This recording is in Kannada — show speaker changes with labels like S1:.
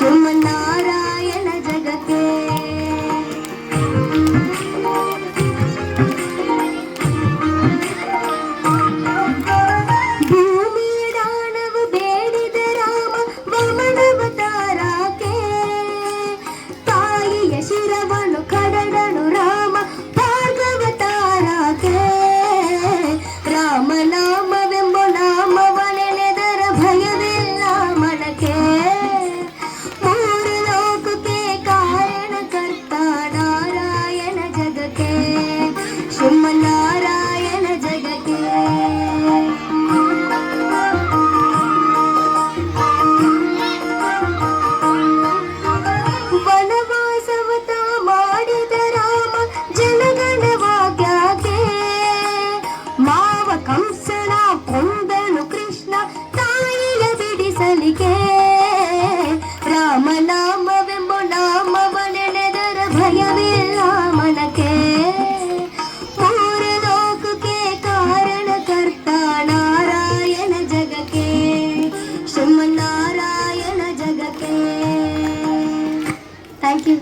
S1: ಶ್ರೀಮನ್ನಾರಾಯಣ ಜಗಕ್ಕೆ ಭೂಮಿ ದಾನವ ಬೇಡಿದ ರಾಮ ವಮನವತಾರಕ್ಕೆ ತಾಯಿಯ ಶಿರವನ್ನು ಕಡದನು ರಾಮ ಭಾರ್ಗವತಾರಕ್ಕೆ ರಾಮನಾಮವೆಂಬ ನಾಮವನೆನೆದರ ಭಯವಿಲ್ಲ ಮನಕ್ಕೆ ಮೂರು ಲೋಕಕ್ಕೆ ಕಾರಣಕರ್ತ ನಾರಾಯಣ ಜಗಕ್ಕೆ ಶ್ರೀಮನ್ನಾರಾಯಣ ಜಗಕ್ಕೆ ವನವಾಸವತ ಮಾಡಿದ ರಾಮ ಜನಗಣವಾಗ್ಯಾಕೆ ಮಾವ ಕಂಸನ ಕೊಂದನು ಕೃಷ್ಣ ತಾಯಿಯ ಬಿಡಿಸಲಿಕೆ ರಾಮನಾಮವೆಂಬ ನಾಮವನೆನೆದರ ಭಯವಿಲ್ಲ ಮನಕ್ಕೆ ಮೂರು ಲೋಕಕ್ಕೆ ಕಾರಣಕರ್ತ ನಾರಾಯಣ ಜಗಕ್ಕೆ ಶ್ರೀಮನ್ನಾರಾಯಣ ಜಗಕ್ಕೆ ಥ್ಯಾಂಕ್ ಯು.